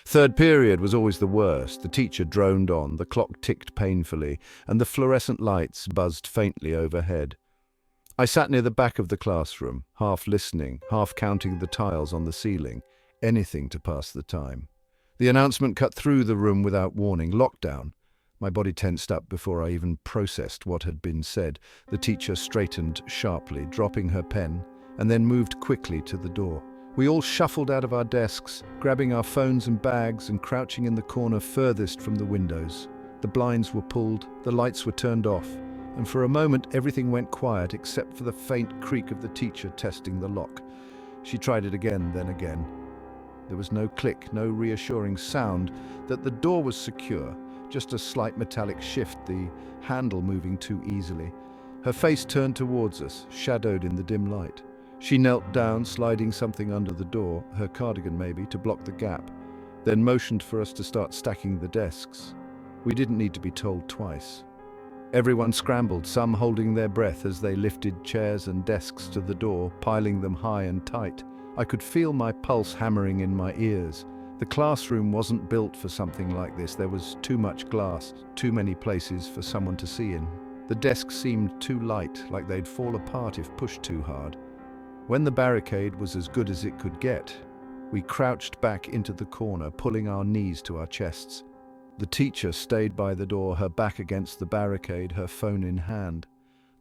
Third period was always the worst. The teacher droned on, the clock ticked painfully, and the fluorescent lights buzzed faintly overhead. I sat near the back of the classroom, half listening, half counting the tiles on the ceiling, anything to pass the time. The announcement cut through the room without warning. Lockdown. My body tensed up before I even processed what had been said. The teacher straightened sharply, dropping her pen, and then moved quickly to the door. We all shuffled out of our desks, grabbing our phones and bags and crouching in the corner furthest from the windows. The blinds were pulled, the lights were turned off, and for a moment everything went quiet except for the faint creak of the teacher testing the lock. She tried it again, then again. There was no click, no reassuring sound that the door was secure, just a slight metallic shift, the handle moving too easily. Her face turned towards us, shadowed in the dim light. She knelt down, sliding something under the door, her cardigan maybe, to block the gap, then motioned for us to start stacking the desks. We didn't need to be told twice. Everyone scrambled, some holding their breath as they lifted chairs and desks to the door, piling them high and tight. I could feel my pulse hammering in my ears. The classroom wasn't built for something like this. There was too much glass, too many places for someone to see in. The desks seemed too light, like they'd fall apart if pushed too hard. When the barricade was as good as it could get, we crouched back into the corner, pulling our knees to our chests. The teacher stayed by the door, her back against the barricade, her phone in hand.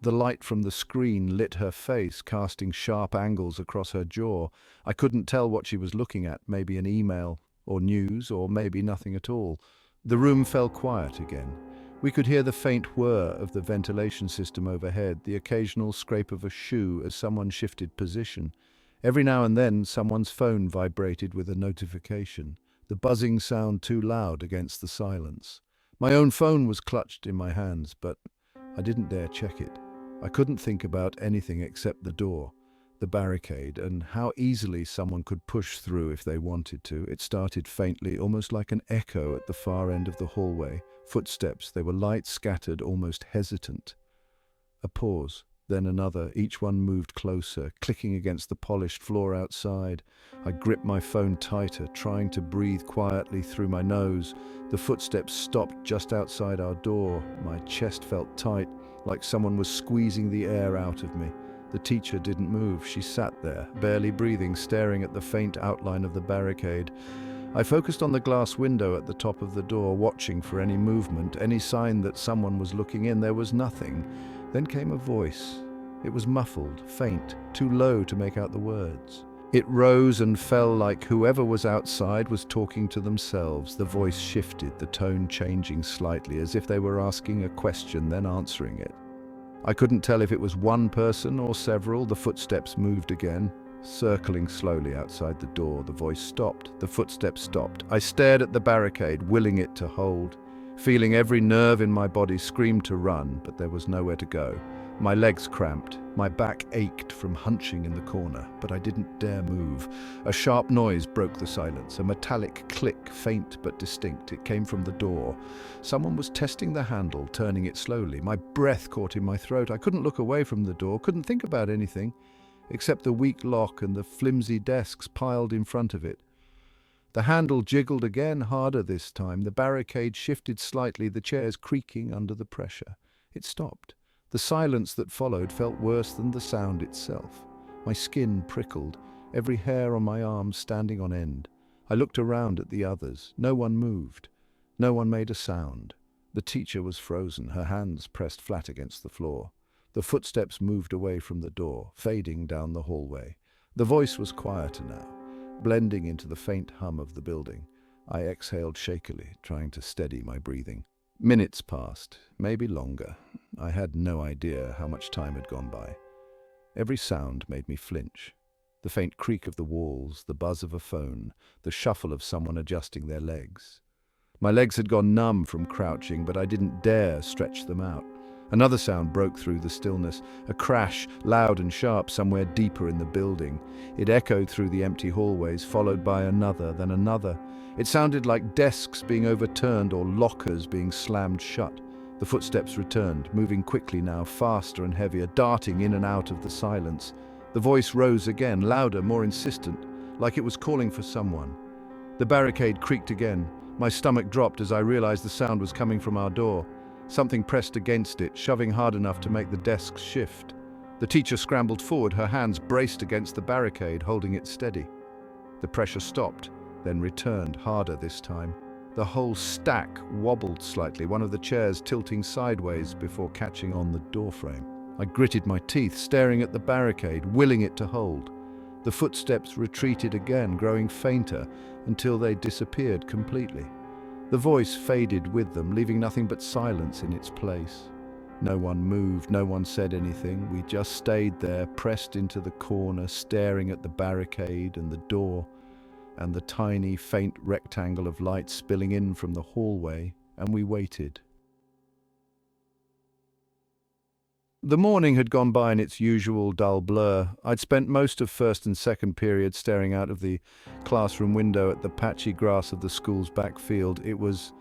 The light from the screen lit her face, casting sharp angles across her jaw. I couldn't tell what she was looking at, maybe an email, or news, or maybe nothing at all. The room fell quiet again. We could hear the faint whir of the ventilation system overhead, the occasional scrape of a shoe as someone shifted position. Every now and then, someone's phone vibrated with a notification, the buzzing sound too loud against the silence. My own phone was clutched in my hands, but I didn't dare check it. I couldn't think about anything except the door, the barricade, and how easily someone could push through if they wanted to. It started faintly, almost like an echo at the far end of the hallway. Footsteps, they were light, scattered, almost hesitant. A pause, then another. Each one moved closer, clicking against the polished floor outside. I gripped my phone tighter, trying to breathe quietly through my nose. The footsteps stopped just outside our door. My chest felt tight, like someone was squeezing the air out of me. The teacher didn't move. She sat there, barely breathing, staring at the faint outline of the barricade. I focused on the glass window at the top of the door, watching for any movement, any sign that someone was looking in. There was nothing. Then came a voice. It was muffled, faint, too low to make out the words. It rose and fell like whoever was outside was talking to themselves. The voice shifted, the tone changing slightly, as if they were asking a question, then answering it. I couldn't tell if it was one person or several. The footsteps moved again, circling slowly outside the door. The voice stopped. The footsteps stopped. I stared at the barricade, willing it to hold, feeling every nerve in my body scream to run, but there was nowhere to go. My legs cramped. My back ached from hunching in the corner, but I didn't dare move. A sharp noise broke the silence, a metallic click, faint but distinct. It came from the door. Someone was testing the handle, turning it slowly. My breath caught in my throat. I couldn't look away from the door, couldn't think about anything, except the weak lock and the flimsy desks piled in front of it. The handle jiggled again, harder this time. The barricade shifted slightly, the chairs creaking under the pressure. It stopped. The silence that followed felt worse than the sound itself. My skin prickled, every hair on my arm standing on end. I looked around at the others. No one moved. No one made a sound. The teacher was frozen, her hands pressed flat against the floor. The footsteps moved away from the door, fading down the hallway. The voice was quieter now, blending into the faint hum of the building. I exhaled shakily, trying to steady my breathing. Minutes passed, maybe longer. I had no idea how much time had gone by. Every sound made me flinch. The faint creak of the walls, the buzz of a phone, the shuffle of someone adjusting their legs. My legs had gone numb from crouching, but I didn't dare stretch them out. Another sound broke through the stillness, a crash, loud and sharp, somewhere deeper in the building. It echoed through the empty hallways, followed by another, then another. It sounded like desks being overturned or lockers being slammed shut. The footsteps returned, moving quickly now, faster and heavier, darting in and out of the silence. The voice rose again, louder, more insistent, like it was calling for someone. The barricade creaked again. My stomach dropped as I realized the sound was coming from our door. Something pressed against it, shoving hard enough to make the desks shift. The teacher scrambled forward, her hands braced against the barricade, holding it steady. The pressure stopped, then returned, harder this time. The whole stack wobbled slightly, one of the chairs tilting sideways before catching on the doorframe. I gritted my teeth, staring at the barricade, willing it to hold. The footsteps retreated again, growing fainter, until they disappeared completely. The voice faded with them, leaving nothing but silence in its place. No one moved, no one said anything. We just stayed there, pressed into the corner, staring at the barricade and the door, and the tiny, faint rectangle of light spilling in from the hallway, and we waited. The morning had gone by in its usual dull blur. I'd spent most of first and second period staring out of the classroom window at the patchy grass of the school's backfield. It was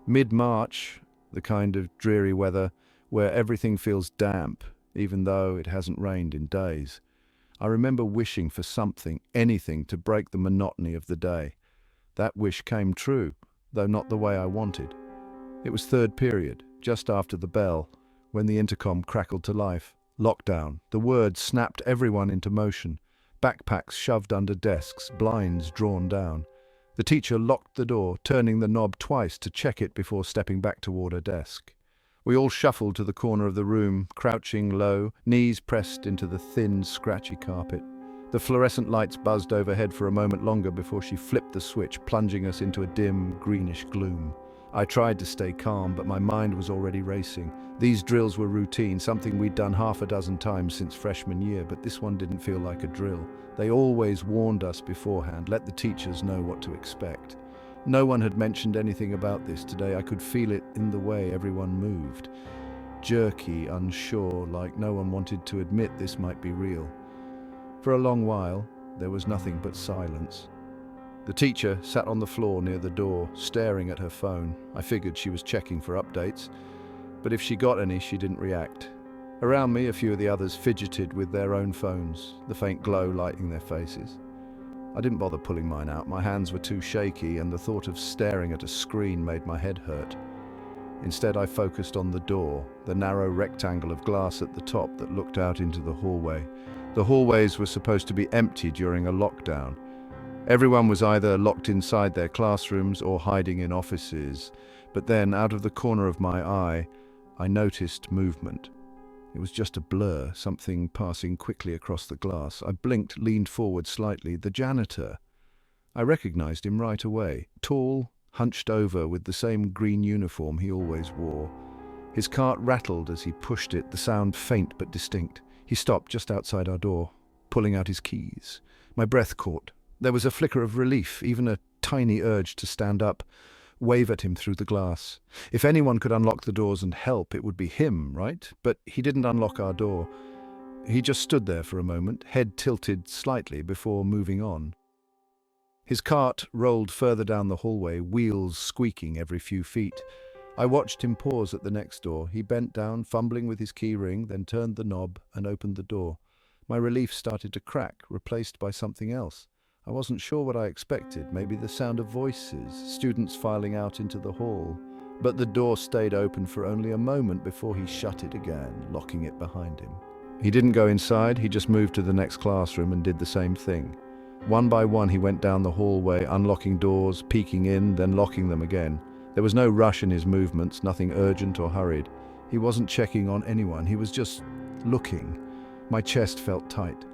mid-March, the kind of dreary weather where everything feels damp, even though it hasn't rained in days. I remember wishing for something, anything, to break the monotony of the day. That wish came true, though not the way I wanted. It was third period, just after the bell, when the intercom crackled to life. Lockdown. The word snapped everyone into motion. Backpacks shoved under desks, blinds drawn down. The teacher locked the door, turning the knob twice to check it before stepping back toward her desk. We all shuffled to the corner of the room, crouching low, knees pressed into the thin, scratchy carpet. The fluorescent lights buzzed overhead for a moment longer before she flipped the switch, plunging us into a dim, greenish gloom. I tried to stay calm, but my mind was already racing. These drills were routine, something we'd done half a dozen times since freshman year, but this one didn't feel like a drill. They always warned us beforehand, let the teachers know what to expect. No one had mentioned anything about this today. I could feel it in the way everyone moved. Jerky, unsure, like no one wanted to admit this might be real. For a long while, there was nothing but silence. The teacher sat on the floor near the door, staring at her phone. I figured she was checking for updates, but if she got any, she didn't react. Around me, a few of the others fidgeted with their own phones, the faint glow lighting their faces. I didn't bother pulling mine out. My hands were too shaky, and the thought of staring at a screen made my head hurt. Instead, I focused on the door, the narrow rectangle of glass at the top that looked out into the hallway. The hallways were supposed to be empty during a lockdown. Everyone was either locked inside their classrooms or hiding in offices. But then, out of the corner of my eye, I noticed movement. It was just a blur, something passing quickly across the glass. I blinked, leaned forward slightly. The janitor. I recognized him right away. Tall, hunched over, with the same green uniform he always wore. His cart rattled as he pushed it, the sound faint but distinct. He stopped just outside our door, pulling out his keys. My breath caught. There was a flicker of relief, even a tiny urge to stand up, wave at him through the glass. If anyone could unlock the doors and help, it would be him, right? But he didn't unlock our door. He just stood there for a moment, head tilted slightly before moving on. His cart rolled further down the hallway, wheels squeaking every few feet. I watched him pause at the next door. He bent down, fumbling with his key ring, then turned the knob and opened the door. My relief started to crack, replaced by something else. I wasn't sure what I expected, maybe the sound of voices, students filing out into the hall. But the door stayed open for only a moment before he shut it again, locking it behind him. He didn't go inside, he just moved to the next classroom and did the same thing. One by one he went down the hallway, unlocking doors, peeking in, then locking them again. There was no rush in his movements, nothing urgent or hurried. He wasn't checking on anyone, he was just looking. My chest felt tight.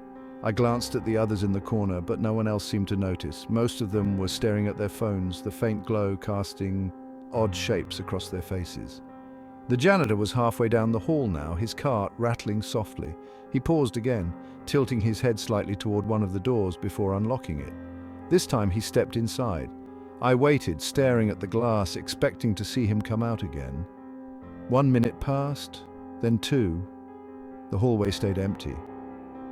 I glanced at the others in the corner, but no one else seemed to notice. Most of them were staring at their phones, the faint glow casting odd shapes across their faces. The janitor was halfway down the hall now, his cart rattling softly. He paused again, tilting his head slightly toward one of the doors before unlocking it. This time he stepped inside. I waited, staring at the glass, expecting to see him come out again. 1 minute passed, then 2. The hallway stayed empty.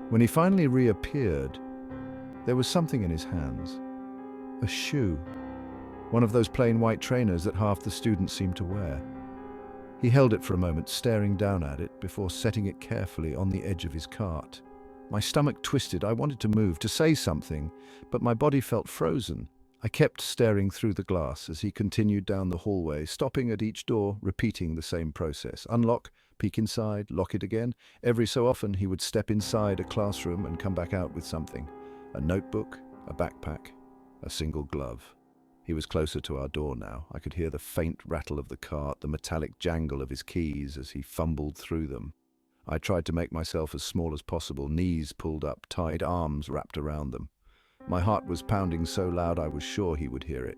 When he finally reappeared, there was something in his hands. A shoe. One of those plain white trainers that half the students seemed to wear. He held it for a moment, staring down at it, before setting it carefully on the edge of his cart. My stomach twisted. I wanted to move, to say something, but my body felt frozen. I kept staring through the glass as he continued down the hallway, stopping at each door, repeating the same process. Unlock, peek inside, lock it again. Every so often he would step inside a classroom and come back out with something. A notebook, a backpack, a single glove. He was closer to our door now. I could hear the faint rattle of the cart, the metallic jangle of his keys as he fumbled through them. I tried to make myself as small as possible, knees pulled up, tight arms wrapped around them. My heart was pounding so loud I was sure he would hear it.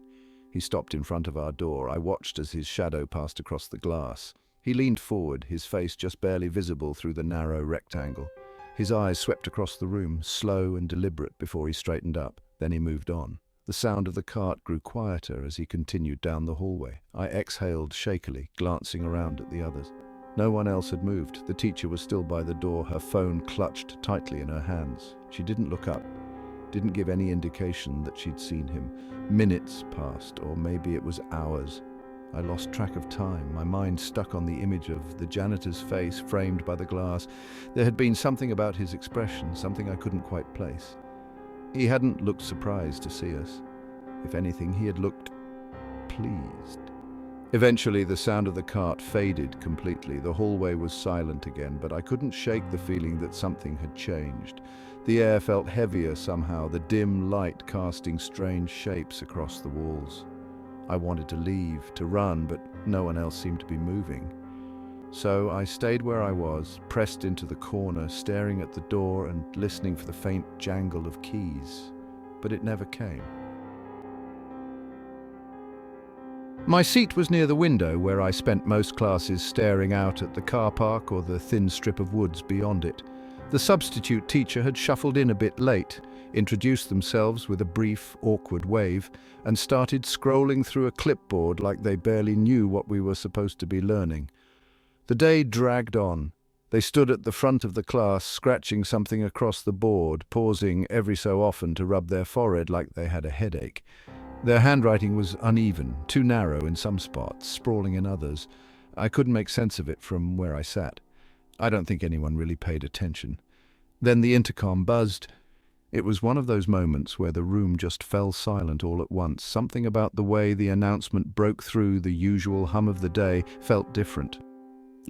He stopped in front of our door. I watched as his shadow passed across the glass. He leaned forward, his face just barely visible through the narrow rectangle. His eyes swept across the room, slow and deliberate before he straightened up. Then he moved on. The sound of the cart grew quieter as he continued down the hallway. I exhaled shakily, glancing around at the others. No one else had moved. The teacher was still by the door, her phone clutched tightly in her hands. She didn't look up, didn't give any indication that she'd seen him. Minutes passed, or maybe it was hours. I lost track of time, my mind stuck on the image of the janitor's face framed by the glass. There had been something about his expression, something I couldn't quite place. He hadn't looked surprised to see us. If anything, he had looked pleased. Eventually, the sound of the cart faded completely. The hallway was silent again, but I couldn't shake the feeling that something had changed. The air felt heavier somehow, the dim light casting strange shapes across the walls. I wanted to leave, to run, but no one else seemed to be moving. So I stayed where I was, pressed into the corner, staring at the door and listening for the faint jangle of keys. But it never came. My seat was near the window where I spent most classes, staring out at the car park or the thin strip of woods beyond it. The substitute teacher had shuffled in a bit late, introduced themselves with a brief, awkward wave, and started scrolling through a clipboard like they barely knew what we were supposed to be learning. The day dragged on. They stood at the front of the class, scratching something across the board, pausing every so often to rub their forehead like they had a headache. Their handwriting was uneven, too narrow in some spots, sprawling in others. I couldn't make sense of it from where I sat. I don't think anyone really paid attention. Then the intercom buzzed. It was one of those moments where the room just fell silent all at once. Something about the way the announcement broke through the usual hum of the day felt different.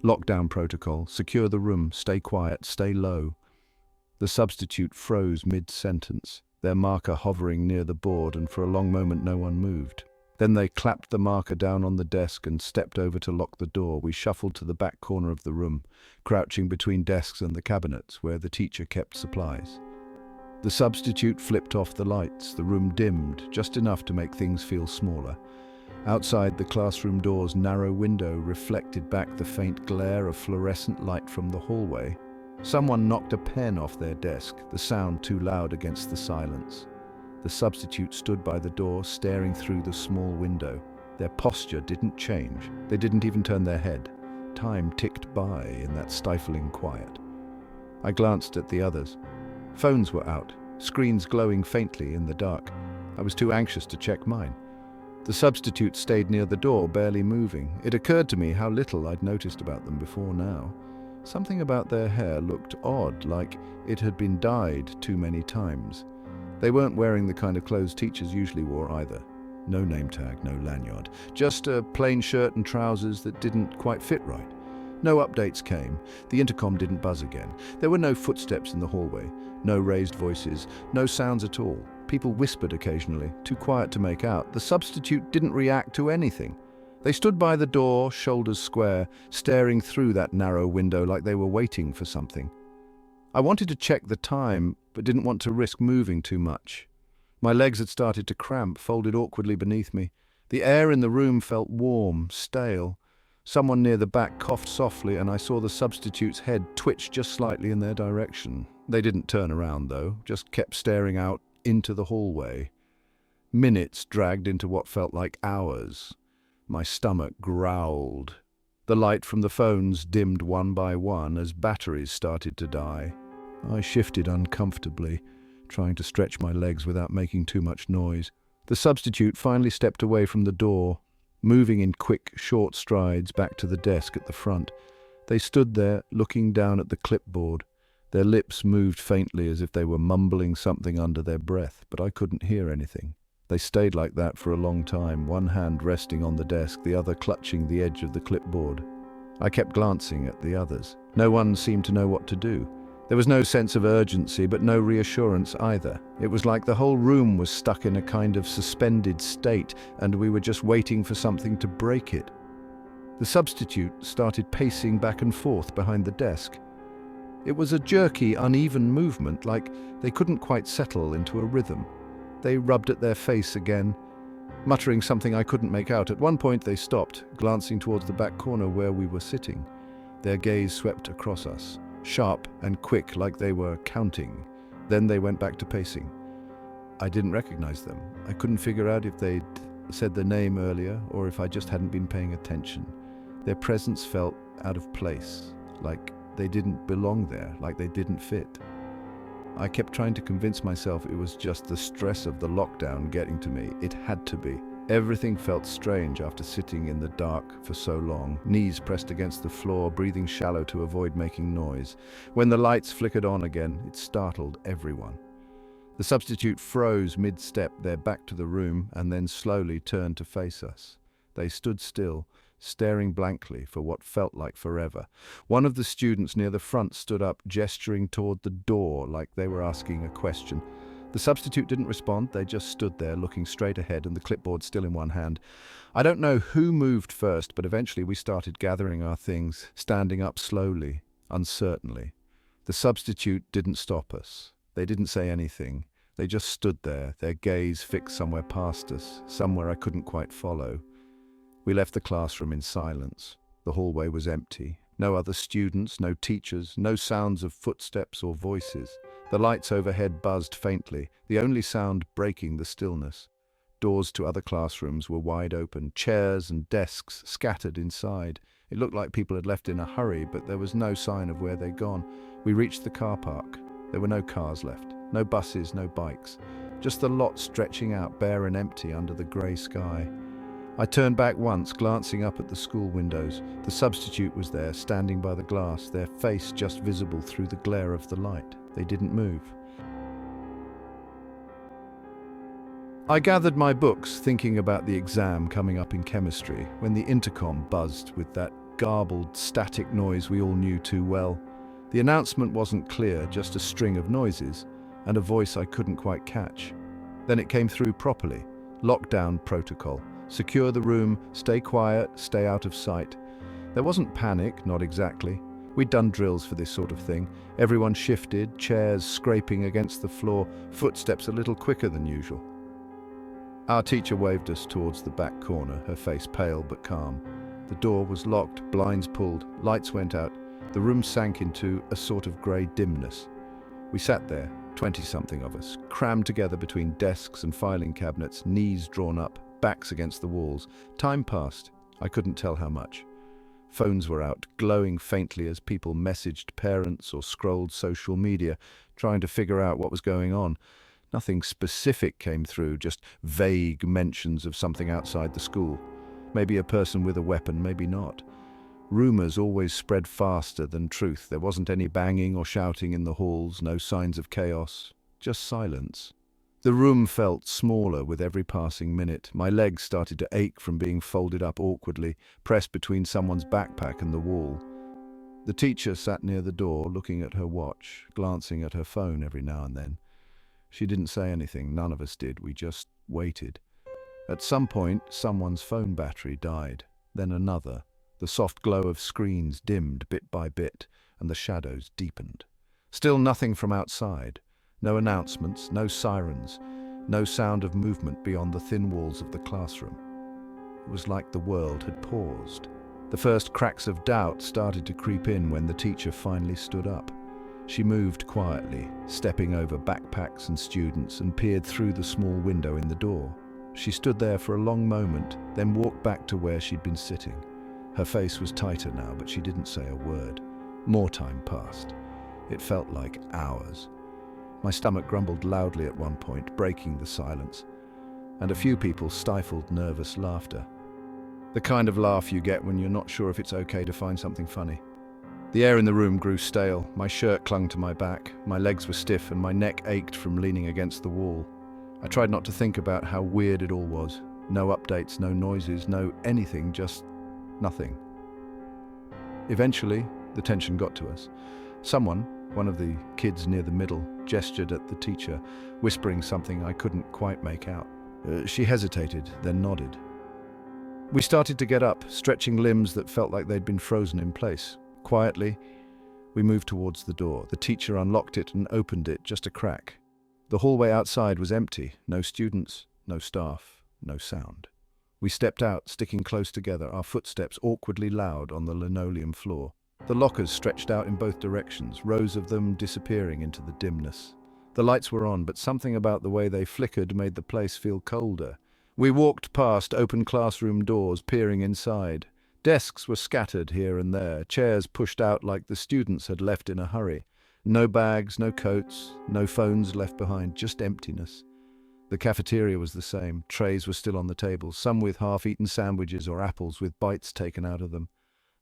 Lockdown protocol, secure the room, stay quiet, stay low. The substitute froze mid-sentence, their marker hovering near the board, and for a long moment no one moved. Then they clapped the marker down on the desk and stepped over to lock the door. We shuffled to the back corner of the room, crouching between desks and the cabinets where the teacher kept supplies. The substitute flipped off the lights. The room dimmed, just enough to make things feel smaller. Outside, the classroom door's narrow window reflected back the faint glare of fluorescent light from the hallway. Someone knocked a pen off their desk, the sound too loud against the silence. The substitute stood by the door, staring through the small window. Their posture didn't change. They didn't even turn their head. Time ticked by in that stifling quiet. I glanced at the others. Phones were out, screens glowing faintly in the dark. I was too anxious to check mine. The substitute stayed near the door, barely moving. It occurred to me how little I'd noticed about them before now. Something about their hair looked odd, like it had been dyed too many times. They weren't wearing the kind of clothes teachers usually wore either. No name tag, no lanyard. Just a plain shirt and trousers that didn't quite fit right. No updates came. The intercom didn't buzz again. There were no footsteps in the hallway. No raised voices. No sounds at all. People whispered occasionally, too quiet to make out. The substitute didn't react to anything. They stood by the door, shoulders square, staring through that narrow window like they were waiting for something. I wanted to check the time, but didn't want to risk moving too much. My legs had started to cramp, folded awkwardly beneath me. The air in the room felt warm, stale. Someone near the back coughed softly, and I saw the substitute's head twitch just slightly in their direction. They didn't turn around, though, just kept staring out into the hallway. Minutes dragged into what felt like hours. My stomach growled. The light from the phones dimmed one by one as batteries started to die. I shifted uncomfortably, trying to stretch my legs without making too much noise. The substitute finally stepped away from the door, moving in quick, short strides back to the desk at the front. They stood there, looking down at the clipboard. Their lips moved faintly as if they were mumbling something under their breath, but I couldn't hear anything. They stayed like that for a long time, one hand resting on the desk, the other clutching the edge of the clipboard. I kept glancing at the others. No one seemed to know what to do. There was no sense of urgency, but no reassurance either. It was like the whole room was stuck in a kind of suspended state, and we were just waiting for something to break it. The substitute started pacing back and forth behind the desk. It was a jerky, uneven movement, like they couldn't quite settle into a rhythm. They rubbed at their face again, muttering something I couldn't make out. At one point they stopped, glancing towards the back corner where we were sitting. Their gaze swept across us, sharp and quick, like they were counting. Then they went back to pacing. I didn't recognize them. I couldn't figure out if they'd said the name earlier or if I just hadn't been paying attention. Their presence felt out of place, like they didn't belong there, like they didn't fit. I kept trying to convince myself it was just the stress of the lockdown getting to me. It had to be. Everything felt strange after sitting in the dark for so long, knees pressed against the floor, breathing shallow to avoid making noise. When the lights flickered on again, it startled everyone. The substitute froze mid-step, their back to the room, and then slowly turned to face us. They stood still, staring blankly for what felt like forever. One of the students near the front stood up, gesturing toward the door like they were asking a question. The substitute didn't respond. They just stood there looking straight ahead and the clipboard still in one hand. I don't know who moved first, but eventually we started gathering our things, standing up slowly, uncertainly. The substitute didn't stop us. They didn't say anything. They just stood there, their gaze fixed somewhere past us, somewhere I couldn't quite follow. We left the classroom in silence. The hallway was empty. No other students, no teachers, no sounds of footsteps or voices. The lights overhead buzzed faintly, the only sound breaking the stillness. Doors to other classrooms were wide open, chairs and desks scattered inside. It looked like people had left in a hurry, but there was no sign of where they'd gone. We reached the car park. There were no cars left, no buses, no bikes. Just the lot stretching out bare and empty under the grey sky. I turned back once, glancing up at the school windows. The substitute was there, standing by the glass, their face just visible through the glare of the light. They didn't move. I gathered my books, thinking about the exam coming up in chemistry, when the intercom buzzed with that garbled, static noise we all knew too well. The announcement wasn't clear, just a string of noises, and a voice I couldn't quite catch. Then it came through properly. Lockdown protocol. Secure the room, stay quiet, stay out of sight. There wasn't panic, not exactly. We'd done drills for this sort of thing. Everyone shifted, chairs scraping against the floor, footsteps a little quicker than usual. Our teacher waved us towards the back corner, her face pale but calm. The door was locked, blinds pulled, lights went out. The room sank into a sort of grey dimness. We sat there, 20-something of us, crammed together between desks and filing cabinets, knees drawn up, backs against the walls. Time passed. I couldn't tell how much. Phones were out, glowing faintly as people messaged parents or scrolled social media, trying to figure out what was going on. Nothing specific came through, just vague mentions of something outside the school. Maybe a person with a weapon, maybe not. Rumors always spread faster than truth. There wasn't any banging or shouting in the halls, no signs of chaos, just silence. The room felt smaller with every passing minute. My legs started to ache from being folded up awkwardly, pressed between someone's backpack and the wall. The teacher sat near the door, looking at her watch, glancing at her phone every now and then. She didn't say anything, none of us did, we just waited. At some point, someone's phone battery died, then another. The soft glow of screens dimmed bit by bit, and the shadows deepened. Still nothing from outside. No announcements, no sirens, no sound of movement beyond the thin walls of the classroom. It was like the world had paused. The first cracks of doubt started to creep in when the teacher finally stood up. She moved quietly, stepping over backpacks and students, and peered through the small window in the door. She stood there for a long moment, then walked back to where she'd been sitting. Her face was tighter now, but she didn't say a word. More time passed. It felt like hours. My stomach grumbled loudly at one point, breaking the silence, and a few people stifled nervous laughter. The kind of laugh you get when you're not sure if it's okay to find something funny. The air in the room grew stale. My shirt clung to my back, my legs were stiff, and my neck ached from leaning against the wall. I tried not to think about how weird it all was. No updates, no noises, no anything, just nothing. Eventually, the tension got to us. Someone, one of the kids near the middle, gestured at the teacher, whispering something I couldn't quite make out. She hesitated, then nodded. We started to get up, stretching limbs that felt like they'd been frozen in place. Quietly, we moved towards the door. The teacher unlocked it and opened it just a crack. The hallway outside was empty. No students, no staff, no sound. We stepped out, sticking close together, our footsteps awkwardly loud on the linoleum floor. The lockers stretched out in both directions, rows of them disappearing into the dimness. The lights were on, but something about the way they flickered made the place feel colder. We walked past open classroom doors, peering inside. Desks were scattered here and there, chairs pushed out like the students had left in a hurry. No bags, no coats, no phones left behind, just emptiness. The cafeteria was the same. Trays were still on the tables, some with half-eaten sandwiches or apples with bites taken out of them.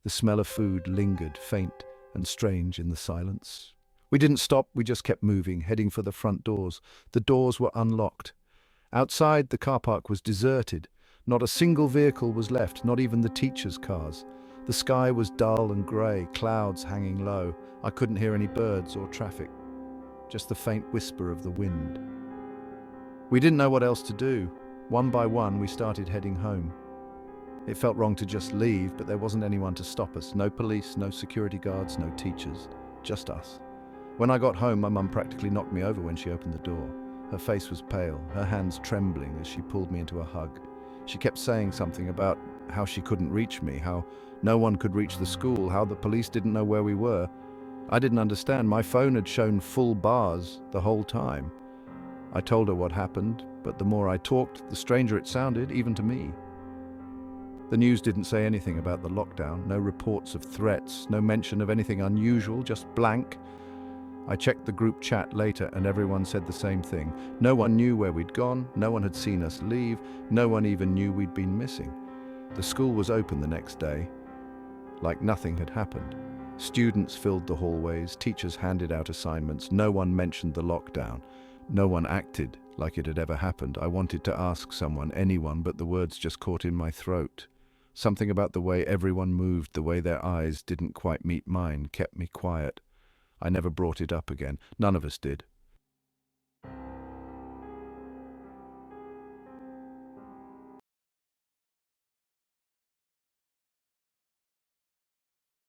The smell of food lingered, faint and strange in the silence. We didn't stop, we just kept moving, heading for the front doors. The doors were unlocked. Outside, the car park was deserted. Not a single vehicle was left, not even the teachers' cars. The sky was dull and grey, clouds hanging low. I couldn't hear any birds or traffic, just the faint whisper of the wind. We didn't know what else to do. One by one, we started heading home. It felt wrong to just leave, but there wasn't anyone to stop us. No police, no security guards, no teachers, just us. When I got home, my mum practically knocked me over when she opened the door. Her face was pale, her hands trembling as she pulled me into a hug. She kept saying something about how she couldn't reach me, how no one could reach the school, how the police didn't know where we were. I didn't understand. My phone had shown full bars the whole time. I told her what happened, but the more I talked, the stranger it sounded, even to me. The news didn't say anything about the lockdown, no reports of threats, no mention of anything unusual, just blank. I checked the group chat later and everyone said the same thing. No one knew where we'd gone, no one had seen us leave, no one even knew we'd been missing. The school was open the next day, like nothing had happened. Students filled the hallways, teachers handed out assignments, no one mentioned the lockdown. No one acted like it had ever happened. I wanted to ask someone, anyone, but the words just caught in my throat. Something about the way everyone moved, the way their eyes didn't quite meet mine, kept me quiet. I never brought it up again. None of us did.